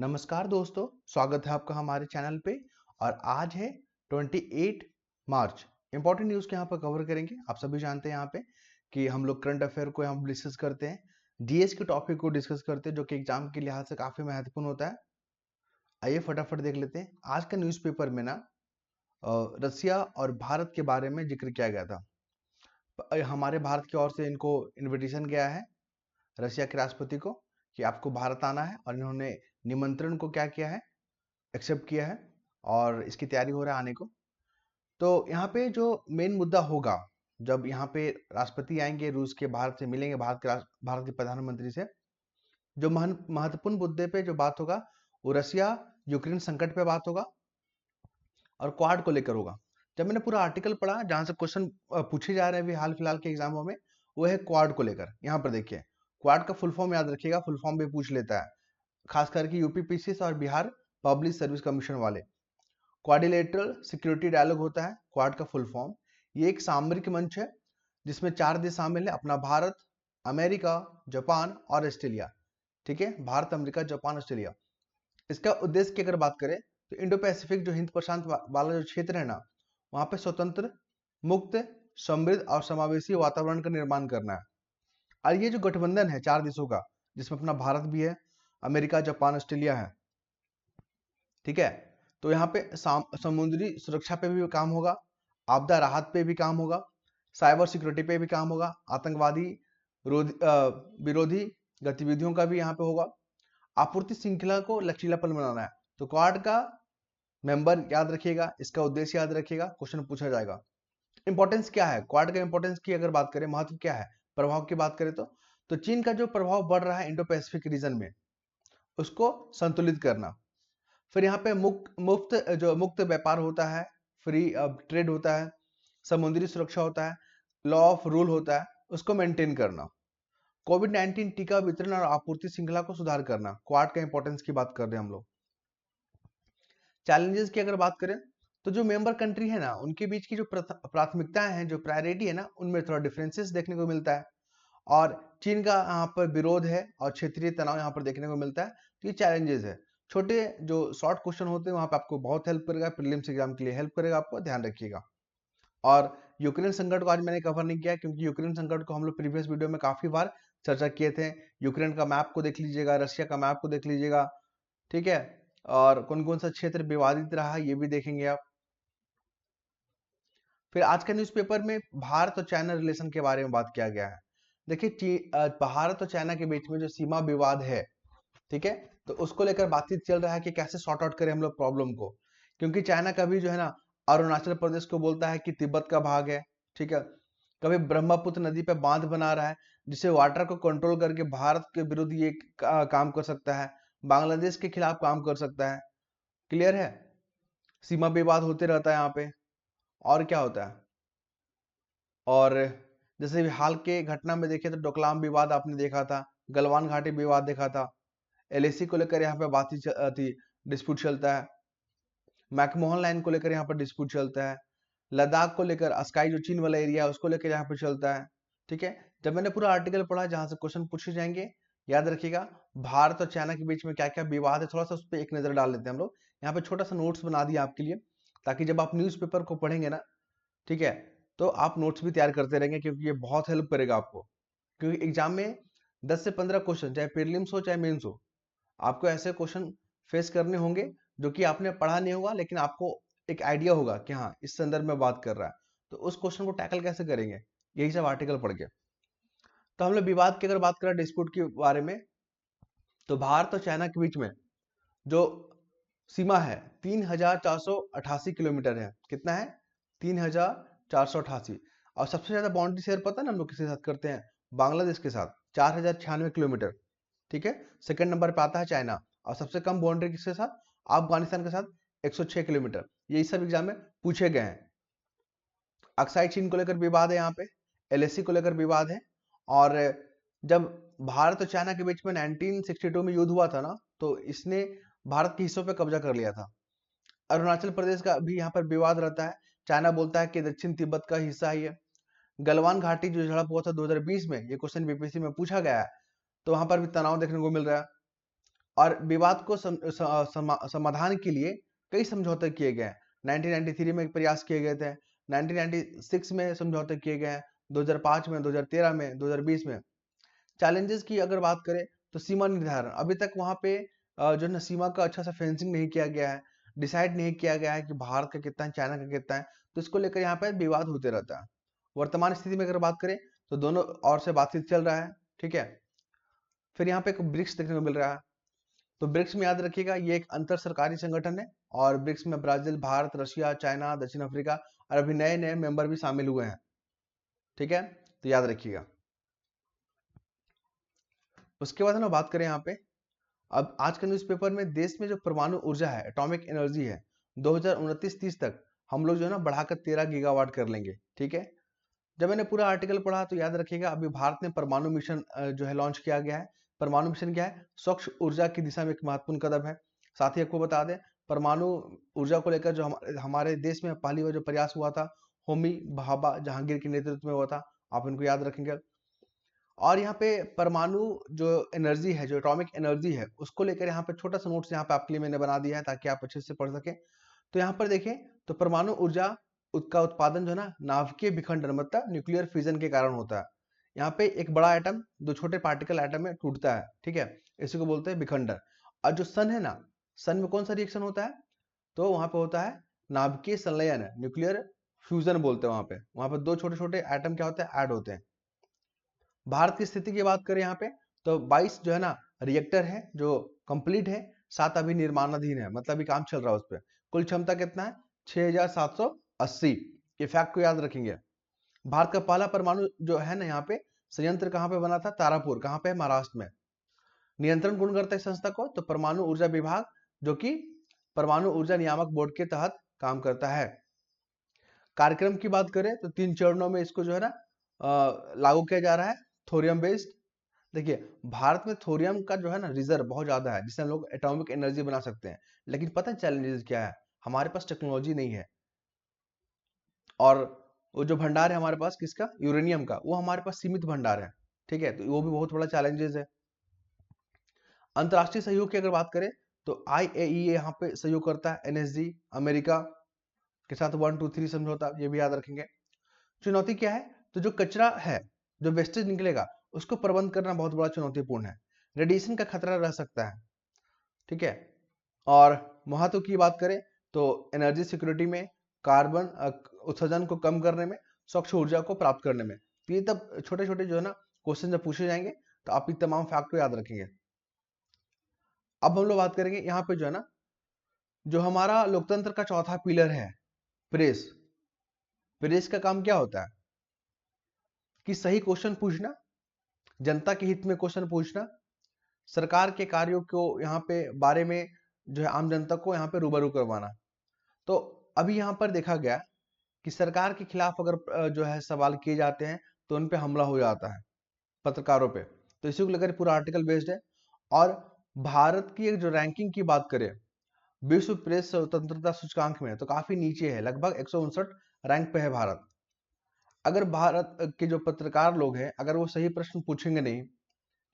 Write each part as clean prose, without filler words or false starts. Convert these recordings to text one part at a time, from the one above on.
नमस्कार दोस्तों, स्वागत है आपका हमारे चैनल पे। और आज है 28 मार्च। इंपॉर्टेंट न्यूज़ के यहाँ पर कवर करेंगे। आप सभी जानते हैं यहाँ पे कि हम लोग करंट अफेयर को हम डिस्कस करते हैं, डीएस के टॉपिक को डिस्कस करते हैं जो कि एग्जाम के लिहाज से काफ़ी महत्वपूर्ण होता है। आइए फटाफट देख लेते हैं। आज का न्यूज़पेपर में ना रसिया और भारत के बारे में जिक्र किया गया था। हमारे भारत की ओर से इनको इन्विटेशन गया है रसिया के राष्ट्रपति को कि आपको भारत आना है, और इन्होंने निमंत्रण को क्या किया है, एक्सेप्ट किया है और इसकी तैयारी हो रहा है आने को। तो यहाँ पे जो मेन मुद्दा होगा, जब यहाँ पे राष्ट्रपति आएंगे रूस के, भारत से मिलेंगे, भारत के प्रधानमंत्री से, जो महत्वपूर्ण मुद्दे पे जो बात होगा वो रसिया यूक्रेन संकट पे बात होगा और क्वाड को लेकर होगा। जब मैंने पूरा आर्टिकल पढ़ा जहां से क्वेश्चन पूछे जा रहे हैं अभी हाल फिलहाल के एग्जामों में, वो है क्वाड को लेकर। यहाँ पर देखिए, क्वाड का फुल फॉर्म याद रखिएगा, फुल फॉर्म भी पूछ लेता है, खास करके यूपी पीसीएस और बिहार पब्लिक सर्विस कमीशन वाले। क्वाड्रिलेटरल सिक्योरिटी डायलॉग होता है क्वाड का फुल फॉर्म। ये एक सामरिक मंच है जिसमें 4 देश शामिल है, अपना भारत, अमेरिका, जापान और ऑस्ट्रेलिया। ठीक है, भारत, अमेरिका, जापान, ऑस्ट्रेलिया। इसका उद्देश्य की अगर बात करें तो इंडो पैसिफिक जो हिंद प्रशांत वाला जो क्षेत्र है ना, वहां पे स्वतंत्र, मुक्त, समृद्ध और समावेशी वातावरण का निर्माण करना है। और ये जो गठबंधन है 4 देशों का, जिसमें अपना भारत भी है, अमेरिका, जापान, ऑस्ट्रेलिया है, ठीक है, तो यहाँ पे समुद्री सुरक्षा पे भी काम होगा, आपदा राहत पे भी काम होगा, साइबर सिक्योरिटी पे भी काम होगा, आतंकवादी विरोधी गतिविधियों का भी यहाँ पे होगा, आपूर्ति श्रृंखला को लचीलापन बनाना है। तो क्वाड का मेंबर याद रखिएगा, इसका उद्देश्य याद रखिएगा, क्वेश्चन पूछा जाएगा। इंपॉर्टेंस क्या है क्वाड का, इंपॉर्टेंस की अगर बात करें, महत्व क्या है, प्रभाव की बात करें तो चीन का जो प्रभाव बढ़ रहा है इंडो पैसिफिक रीजन में, उसको संतुलित करना। फिर यहाँ पे मुक्त व्यापार होता है, फ्री ट्रेड होता है, समुद्री सुरक्षा होता है, लॉ ऑफ रूल होता है, उसको मेंटेन करना। कोविड-19 टीका वितरण और आपूर्ति श्रृंखला को सुधार करना, क्वाड का इंपॉर्टेंस की बात कर रहे हैं हम लोग। चैलेंजेस की अगर बात करें तो जो मेंबर कंट्री है ना, उनके बीच की जो प्राथमिकताएं हैं, जो प्रायोरिटी है ना, उनमें थोड़ा डिफरेंसेस देखने को मिलता है। और चीन का यहाँ पर विरोध है और क्षेत्रीय तनाव यहाँ पर देखने को मिलता है। तो ये चैलेंजेस है। छोटे जो शॉर्ट क्वेश्चन होते हैं वहां पे आपको बहुत हेल्प करेगा, प्रीलिम्स एग्जाम के लिए हेल्प करेगा, आपको ध्यान रखिएगा। और यूक्रेन संकट को आज मैंने कवर नहीं किया क्योंकि यूक्रेन संकट को हम लोग प्रीवियस वीडियो में काफी बार चर्चा किए थे। यूक्रेन का मैप को देख लीजिएगा, रशिया का मैप को देख लीजिएगा, ठीक है, और कौन कौन सा क्षेत्र विवादित रहा है ये भी देखेंगे आप। फिर आज के न्यूज़पेपर में भारत और चाइना रिलेशन के बारे में बात किया गया है। देखिए, भारत और चाइना के बीच में जो सीमा विवाद है, ठीक है, तो उसको लेकर बातचीत चल रहा है कि कैसे सॉर्ट आउट करें हम लोग प्रॉब्लम को। क्योंकि चाइना कभी जो है ना अरुणाचल प्रदेश को बोलता है कि तिब्बत का भाग है, ठीक है, कभी ब्रह्मपुत्र नदी पे बांध बना रहा है जिससे वाटर को कंट्रोल करके भारत के विरुद्ध ये काम कर सकता है, बांग्लादेश के खिलाफ काम कर सकता है। क्लियर है, सीमा विवाद होते रहता है यहाँ पे। और क्या होता है, और जैसे हाल के घटना में देखे तो डोकलाम विवाद आपने देखा था, गलवान घाटी विवाद देखा था, एलएसी को लेकर यहाँ पे बातचीत डिस्प्यूट चलता है, मैकमोहन लाइन को लेकर यहाँ पर डिस्प्यूट चलता है, लद्दाख को लेकर अस्काई जो चीन वाला एरिया है उसको लेकर यहाँ पे चलता है। ठीक है, जब मैंने पूरा आर्टिकल पढ़ा जहां से क्वेश्चन पूछे जाएंगे, याद रखिएगा भारत और चाइना के बीच में क्या क्या विवाद है, थोड़ा सा उस पर एक नजर डाल लेते हैं हम लोग। यहाँ पे छोटा सा नोट्स बना दिया आपके लिए, ताकि जब आप न्यूज़पेपर को पढ़ेंगे ना, ठीक है, तो आप नोट्स भी तैयार करते रहेंगे क्योंकि ये बहुत हेल्प करेगा आपको। क्योंकि एग्जाम में 10 से 15 क्वेश्चन, चाहे प्रीलिम्स हो चाहे मेंस हो, आपको ऐसे क्वेश्चन फेस करने होंगे जो कि आपने पढ़ा नहीं होगा, लेकिन आपको एक आइडिया होगा कि हाँ इस संदर्भ में बात कर रहा है। तो उस क्वेश्चन को टैकल कैसे करेंगे, यही सब आर्टिकल पढ़ के। तो हम लोग विवाद की अगर बात करें, डिस्प्यूट के बारे में, तो भारत और चाइना के बीच में जो सीमा है 3488 किलोमीटर है। कितना है? 3488। और सबसे ज्यादा बाउंड्री शेयर पता है ना हम लोग किसके साथ करते हैं? बांग्लादेश के साथ, 4096 किलोमीटर। ठीक है, सेकंड नंबर पे आता है चाइना। और सबसे कम बाउंड्री किसके साथ? अफगानिस्तान के साथ, 106 किलोमीटर। यही सब एग्जाम में पूछे गए हैं। अक्साई चीन को लेकर विवाद है, यहाँ पे एलएसी को लेकर विवाद है। और जब भारत और चाइना के बीच में 1962 में युद्ध हुआ था ना, तो इसने भारत के हिस्सों पे कब्जा कर लिया था। अरुणाचल प्रदेश का भी यहाँ पर विवाद रहता है, चाइना बोलता है कि दक्षिण तिब्बत का हिस्सा ही है। गलवान घाटी जो झड़प हुआ था 2020 में, ये क्वेश्चन बीपीएससी में पूछा गया है, तो वहां पर भी तनाव देखने को मिल रहा है। और विवाद को समाधान के लिए कई समझौते किए गए हैं। 1993 में प्रयास किए गए थे, 1996 में समझौते किए गए हैं, 2005 में, 2013 में, 2020 में। चैलेंजेस की अगर बात करें तो सीमा निर्धारण, अभी तक वहां पे जो है ना सीमा का अच्छा सा फेंसिंग नहीं किया गया है, डिसाइड नहीं किया गया है कि भारत का कितना है, चाइना का कितना है, तो इसको लेकर यहाँ पे विवाद होते रहता है। वर्तमान स्थिति में अगर बात करें तो दोनों ओर से बातचीत चल रहा है, ठीक है। फिर यहाँ पे एक ब्रिक्स देखने को मिल रहा है, तो ब्रिक्स में याद रखिएगा ये एक अंतर सरकारी संगठन है, और ब्रिक्स में ब्राजील, भारत, रशिया, चाइना, दक्षिण अफ्रीका और अभी नए नए मेंबर भी शामिल हुए हैं, ठीक है, तो याद रखिएगा। उसके बाद हम बात करें यहाँ पे, अब आज के न्यूज़पेपर में देश में जो परमाणु ऊर्जा है, एटॉमिक एनर्जी है, 2029-30 तक हम लोग जो है ना बढ़ाकर 13 गीगावाट कर लेंगे, ठीक है। जब मैंने पूरा आर्टिकल पढ़ा तो याद रखिएगा अभी भारत ने परमाणु मिशन जो है लॉन्च किया गया है। परमाणु मिशन क्या है? स्वच्छ ऊर्जा की दिशा में एक महत्वपूर्ण कदम है। साथ ही आपको बता दें, परमाणु ऊर्जा को लेकर जो हमारे देश में पहली बार जो प्रयास हुआ था, होमी भाभा जहांगीर के नेतृत्व में हुआ था, आप इनको याद रखेंगे। और यहाँ पे परमाणु जो एनर्जी है, जो एटॉमिक एनर्जी है, उसको लेकर यहाँ पे छोटा सा नोट्स यहाँ पे आपके लिए मैंने बना दिया है ताकि आप अच्छे से पढ़ सकें। तो यहाँ पर देखें तो परमाणु ऊर्जा का उत्पादन जो है ना नाभिकीय विखंडन मतलब न्यूक्लियर फ्यूजन के कारण होता है। यहाँ पे एक बड़ा एटम दो छोटे पार्टिकल एटम में टूटता है, ठीक है, इसी को बोलते हैं विखंडन। और जो सन है ना, सन में कौन सा रिएक्शन होता है? तो वहां पे होता है नाभिकीय संलयन, न्यूक्लियर फ्यूजन बोलते हैं। वहां पे दो छोटे छोटे एटम क्या होते हैं? ऐड होते हैं। भारत की स्थिति की बात करें यहाँ पे तो 22 जो है ना रिएक्टर है जो कंप्लीट है, 7 अभी निर्माणाधीन है, मतलब अभी काम चल रहा है उस पर। कुल क्षमता कितना है? 6780। ये फैक्ट को याद रखेंगे। भारत का पहला परमाणु जो है ना यहाँ पे संयंत्र कहाँ पे बना था? तारापुर। कहाँ पे? महाराष्ट्र में। नियंत्रण कौन करता है इस संस्था को? तो परमाणु ऊर्जा विभाग, जो कि परमाणु ऊर्जा नियामक बोर्ड के तहत काम करता है। कार्यक्रम की बात करें तो 3 चरणों में इसको जो है ना लागू किया जा रहा है, थोरियम बेस्ड। देखिए भारत में थोरियम का जो है ना रिजर्व बहुत ज्यादा है, जिससे हम लोग एटॉमिक एनर्जी बना सकते हैं। लेकिन पता है चैलेंजेस क्या है? हमारे पास टेक्नोलॉजी नहीं है, और वो जो भंडार है हमारे पास किसका? यूरेनियम का, वो हमारे पास सीमित भंडार है, ठीक है, तो वो भी बहुत बड़ा चैलेंजेस है। अंतरराष्ट्रीय सहयोग की अगर बात करें तो IAEA यहाँ पे सहयोग करता है, NSG अमेरिका के साथ 1, 2, 3 समझौता, ये भी याद रखेंगे। चुनौती क्या है? तो जो कचरा है, जो वेस्टेज निकलेगा, उसको प्रबंध करना बहुत बड़ा चुनौतीपूर्ण है। रेडिएशन का खतरा रह सकता है, ठीक है। और महत्व की बात करें तो एनर्जी सिक्योरिटी में, कार्बन उत्सर्जन को कम करने में, स्वच्छ ऊर्जा को प्राप्त करने में। तो ये तब छोटे छोटे जो है ना क्वेश्चन जब पूछे जाएंगे तो आप ये तमाम फैक्ट को याद रखेंगे। अब हम लोग बात करेंगे यहाँ पे जो है ना, जो हमारा लोकतंत्र का चौथा पिलर है, प्रेस। प्रेस का काम क्या होता है? कि सही क्वेश्चन पूछना, जनता के हित में क्वेश्चन पूछना, सरकार के कार्यों को यहाँ पे बारे में जो है आम जनता को यहाँ पे रूबरू करवाना। तो अभी यहाँ पर देखा गया कि सरकार के खिलाफ अगर जो है सवाल किए जाते हैं तो उन पे हमला हो जाता है, पत्रकारों पे। तो इसी को लेकर पूरा आर्टिकल बेस्ड है। और भारत की एक जो रैंकिंग की बात करें विश्व प्रेस स्वतंत्रता सूचकांक में, तो काफी नीचे है, लगभग 159 रैंक पे है भारत। अगर भारत के जो पत्रकार लोग हैं अगर वो सही प्रश्न पूछेंगे नहीं,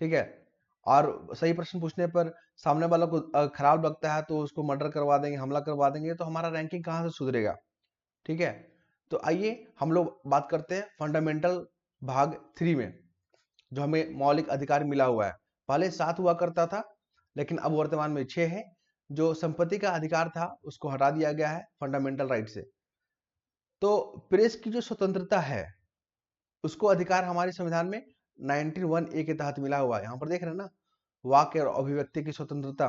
ठीक है, और सही प्रश्न पूछने पर सामने वाला को खराब लगता है तो उसको मर्डर करवा देंगे, हमला करवा देंगे, तो हमारा रैंकिंग कहाँ से सुधरेगा? ठीक है। तो आइए हम लोग बात करते हैं फंडामेंटल भाग 3 में, जो हमें मौलिक अधिकार मिला हुआ है। पहले 7 हुआ करता था, लेकिन अब वर्तमान में 6 है। जो संपत्ति का अधिकार था उसको हटा दिया गया है फंडामेंटल राइट से। तो प्रेस की जो स्वतंत्रता है उसको अधिकार हमारे संविधान में 19(1)(a) के तहत मिला हुआ है। यहाँ पर देख रहे हैं ना, वाक्य और अभिव्यक्ति की स्वतंत्रता,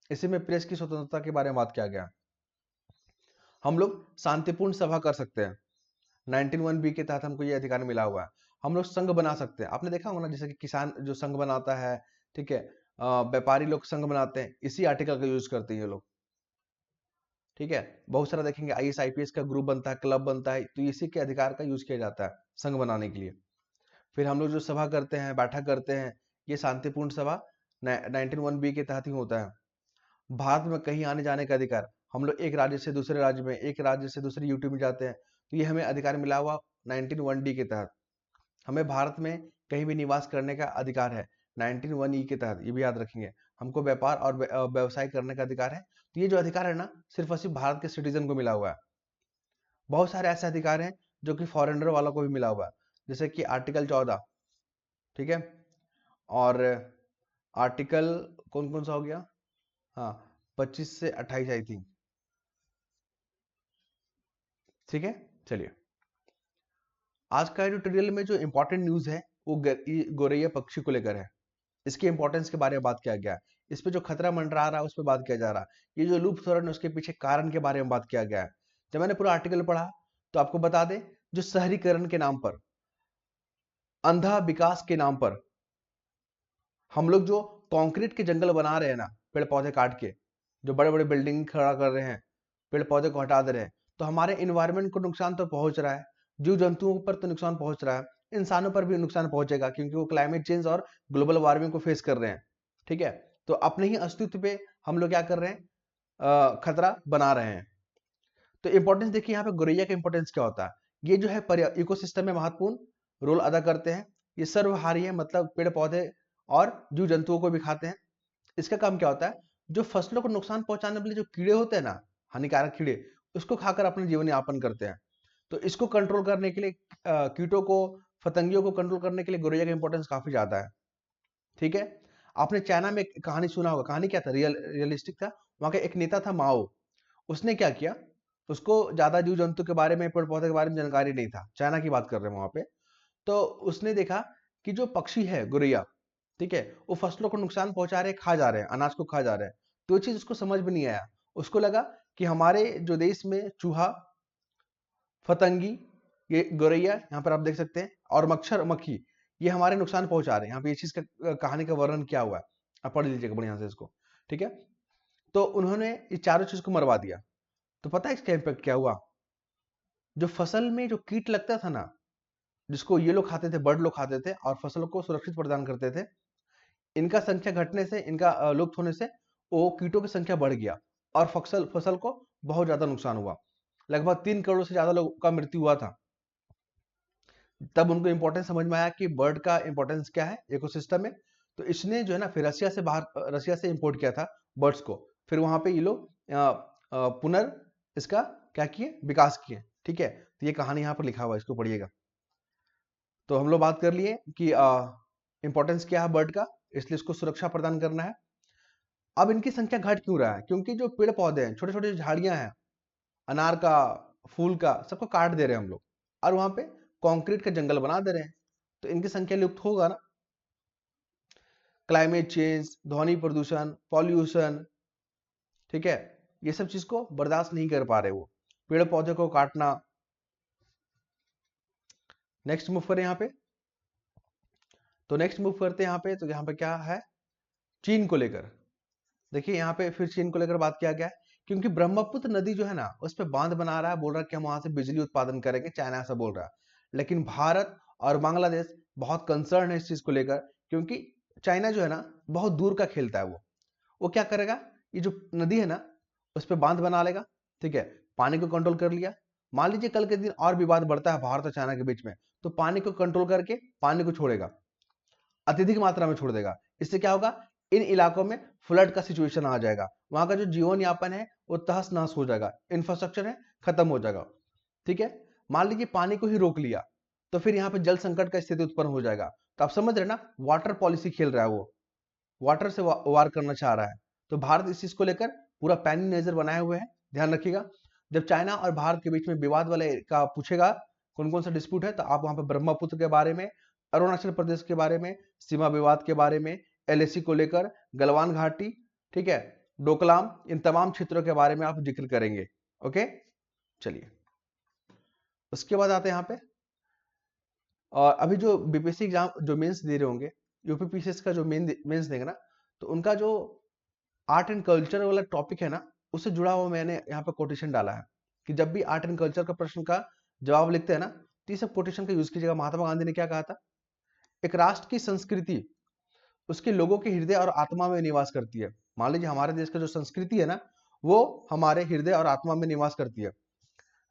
इसी में प्रेस की स्वतंत्रता के बारे में बात किया गया। हम लोग शांतिपूर्ण सभा कर सकते हैं, 19(1)(b) के तहत हमको ये अधिकार मिला हुआ है। हम लोग संघ बना सकते हैं, आपने देखा होगा ना, जैसे कि किसान जो संघ बनाता है, ठीक है, व्यापारी लोग संघ बनाते हैं, इसी आर्टिकल का यूज करते हैं ये लोग, ठीक है। बहुत सारा देखेंगे IAS IPS का ग्रुप बनता है, क्लब बनता है, तो इसी के अधिकार का यूज किया जाता है संघ बनाने के लिए। फिर हम लोग जो सभा करते हैं, बैठक करते हैं, ये शांतिपूर्ण सभा 19(1)(b) के तहत ही होता है। भारत में कहीं आने जाने का अधिकार, हम लोग एक राज्य से दूसरे राज्य में, एक राज्य से दूसरे यूटी में जाते हैं, तो ये हमें अधिकार मिला हुआ 19(1)(d) के तहत। हमें भारत में कहीं भी निवास करने का अधिकार है 19(1)(e) के तहत, ये भी याद रखेंगे। हमको व्यापार और व्यवसाय करने का अधिकार है। तो ये जो अधिकार है ना, सिर्फ और सिर्फ भारत के सिटीजन को मिला हुआ है। बहुत सारे ऐसे अधिकार हैं जो कि फॉरेनर वालों को भी मिला हुआ है, जैसे कि आर्टिकल 14, ठीक है, और आर्टिकल कौन कौन सा हो गया, हाँ 25 से 28 आई थिंक, ठीक है। चलिए, आज का ट्यूटोरियल में जो इंपॉर्टेंट न्यूज है वो गोरैया पक्षी को लेकर है। इसके इंपॉर्टेंस के बारे में बात किया गया है, इस पे जो खतरा मंडरा रहा है उस पर बात किया जा रहा है, ये जो लुप्त हो रहा है उसके पीछे कारण के बारे में बात किया गया है। जब मैंने पूरा आर्टिकल पढ़ा तो आपको बता दें, जो शहरीकरण के नाम पर, अंधा विकास के नाम पर हम लोग जो कंक्रीट के जंगल बना रहे हैं ना, पेड़ पौधे काट के जो बड़े बड़े बिल्डिंग खड़ा कर रहे हैं, पेड़ पौधे को हटा दे रहे हैं, तो हमारे इन्वायरमेंट को नुकसान तो पहुंच रहा है, जीव जंतुओं पर तो नुकसान पहुंच रहा है, इंसानों पर भी नुकसान पहुंचेगा, क्योंकि वो क्लाइमेट चेंज और ग्लोबल वार्मिंग को फेस कर रहे हैं, ठीक है। तो अपने ही अस्तित्व पे हम लोग क्या कर रहे हैं, खतरा बना रहे हैं। तो इंपॉर्टेंस देखिए, यहाँ पे गोरैया का इंपॉर्टेंस क्या होता है। ये जो है इकोसिस्टम में महत्वपूर्ण रोल अदा करते हैं। ये सर्वहारी है, मतलब पेड़ पौधे और जीव जंतुओं को भी खाते हैं। इसका काम क्या होता है, जो फसलों को नुकसान पहुंचाने वाले जो कीड़े होते हैं ना, हानिकारक कीड़े, उसको खाकर अपना जीवन यापन करते हैं। तो इसको कंट्रोल करने के लिए, कीटों को, फतंगियों को कंट्रोल करने के लिए गोरैया का इंपॉर्टेंस काफी ज्यादा है, ठीक है। आपने चाइना में एक कहानी सुना होगा, कहानी क्या था, रियलिस्टिक था। वहां का एक नेता था माओ, उसने क्या किया, उसको ज्यादा जीव जंतु के बारे में, पेड़ पौधे के बारे में जानकारी नहीं था, चाइना की बात कर रहे हैं वहां पे। तो उसने देखा कि जो पक्षी है गोरैया, ठीक है, वो फसलों को नुकसान पहुंचा रहे, खा जा रहे हैं, अनाज को खा जा रहे हैं। तो ये चीज उसको समझ में नहीं आया। उसको लगा कि हमारे जो देश में चूहा, फतंगी, ये गोरैया यहाँ पर आप देख सकते हैं, और मच्छर मक्खी, ये हमारे नुकसान पहुंचा रहे हैं। यहाँ पे ये चीज का कहानी का वर्णन क्या हुआ है, आप पढ़ लीजिएगा बढ़िया से इसको, ठीक है। तो उन्होंने ये चारों चीज को मरवा दिया। तो पता है इसका इम्पैक्ट क्या हुआ, जो फसल में जो कीट लगता था ना, जिसको ये लोग खाते थे, बर्ड लोग खाते थे और फसल को सुरक्षित प्रदान करते थे, इनका संख्या घटने से, इनका लुप्त होने से वो कीटों की संख्या बढ़ गया और फसल फसल को बहुत ज्यादा नुकसान हुआ। लगभग 3 करोड़ से ज्यादा लोगों का मृत्यु हुआ था। तब उनको इंपॉर्टेंस समझ में आया कि बर्ड का इंपॉर्टेंस क्या है इकोसिस्टम में। तो इसने जो है ना, फिर रसिया से इंपोर्ट किया था बर्ड्स को। फिर वहां पे ये लोग पुनर् इसका क्या किए, विकास किए, ठीक है। तो ये कहानी यहाँ पर लिखा हुआ है, इसको पढ़िएगा। तो हम लोग बात कर लिए कि इंपॉर्टेंस क्या है बर्ड का, इसलिए इसको सुरक्षा प्रदान करना है। अब इनकी संख्या घट क्यों रहा है, क्योंकि जो पेड़ पौधे हैं, छोटे छोटे झाड़ियां हैं, अनार का, फूल का, सबको काट दे रहे हैं हम लोग, और वहां पे कंक्रीट का जंगल बना दे रहे हैं। तो इनकी संख्या लुप्त होगा ना। क्लाइमेट चेंज, ध्वनि प्रदूषण, पॉल्यूशन, ठीक है, ये सब चीज को बर्दाश्त नहीं कर पा रहे वो, पेड़ पौधे को काटना। नेक्स्ट मूव करें यहाँ पे, तो नेक्स्ट मूव करते हैं यहाँ पे। तो यहाँ पे क्या है, चीन को लेकर। देखिए यहाँ पे फिर चीन को लेकर बात किया गया है, क्योंकि ब्रह्मपुत्र नदी जो है ना, उस पर बांध बना रहा है, बोल रहा है कि हम वहां से बिजली उत्पादन करेंगे, चाइना ऐसा बोल रहा है। लेकिन भारत और बांग्लादेश बहुत कंसर्न है इस चीज को लेकर, क्योंकि चाइना जो है ना, बहुत दूर का खेलता है वो क्या करेगा, ये जो नदी है ना, उस पर बांध बना लेगा, ठीक है, पानी को कंट्रोल कर लिया। मान लीजिए कल के दिन और विवाद बढ़ता है भारत और चाइना के बीच में, तो पानी को कंट्रोल करके पानी को छोड़ेगा, अत्यधिक मात्रा में छोड़ देगा। इससे क्या होगा, इन इलाकों में फ्लड का सिचुएशन आ जाएगा, वहां का जो जीवन यापन है वो तहस नहस हो जाएगा, इंफ्रास्ट्रक्चर है खत्म हो जाएगा, ठीक है। मान लीजिए पानी को ही रोक लिया, तो फिर यहाँ पे जल संकट का स्थिति उत्पन्न हो जाएगा। तो आप समझ रहे ना, वाटर पॉलिसी खेल रहा है वो, वाटर से वार करना चाह रहा है। तो भारत इस चीज को लेकर पूरा पैनी नजर बनाए हुए है, ध्यान रखिएगा। जब चाइना और भारत के बीच में विवाद वाले का पूछेगा कौन कौन सा डिस्प्यूट है, तो आप वहां पर ब्रह्मपुत्र के बारे में, अरुणाचल प्रदेश के बारे में, सीमा विवाद के बारे में, एलएसी को लेकर, गलवान घाटी, ठीक है, डोकलाम, इन तमाम क्षेत्रों के बारे में आप जिक्र करेंगे। ओके, चलिए उसके बाद आते हैं यहाँ पे। और अभी जो बीपीएससी एग्जाम जो मेंस दे रहे होंगे, यूपीपीसीएस का जो मेंस देंगे ना, तो उनका जो आर्ट एंड कल्चर वाला टॉपिक है ना, उससे जुड़ा हुआ मैंने यहाँ पे कोटेशन डाला है कि जब भी आर्ट एंड कल्चर का प्रश्न का जवाब लिखते हैं ना, तो ये सब कोटेशन का यूज कीजिएगा। महात्मा गांधी ने क्या कहा था, एक राष्ट्र की संस्कृति उसके लोगों के हृदय और आत्मा में निवास करती है। मान लीजिए हमारे देश का जो संस्कृति है ना, वो हमारे हृदय और आत्मा में निवास करती है।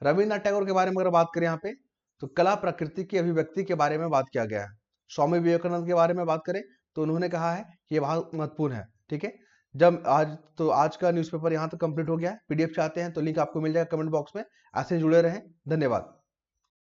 रविन्द्रनाथ टैगोर के बारे में अगर बात करें यहाँ पे, तो कला प्रकृति की अभिव्यक्ति के बारे में बात किया गया है। स्वामी विवेकानंद के बारे में बात करें तो उन्होंने कहा है कि ये बहुत महत्वपूर्ण है, ठीक है। जब आज का न्यूज़पेपर यहाँ तक कंप्लीट हो गया है। पीडीएफ चाहते हैं तो लिंक आपको मिल जाएगा कमेंट बॉक्स में। ऐसे जुड़े रहें। धन्यवाद।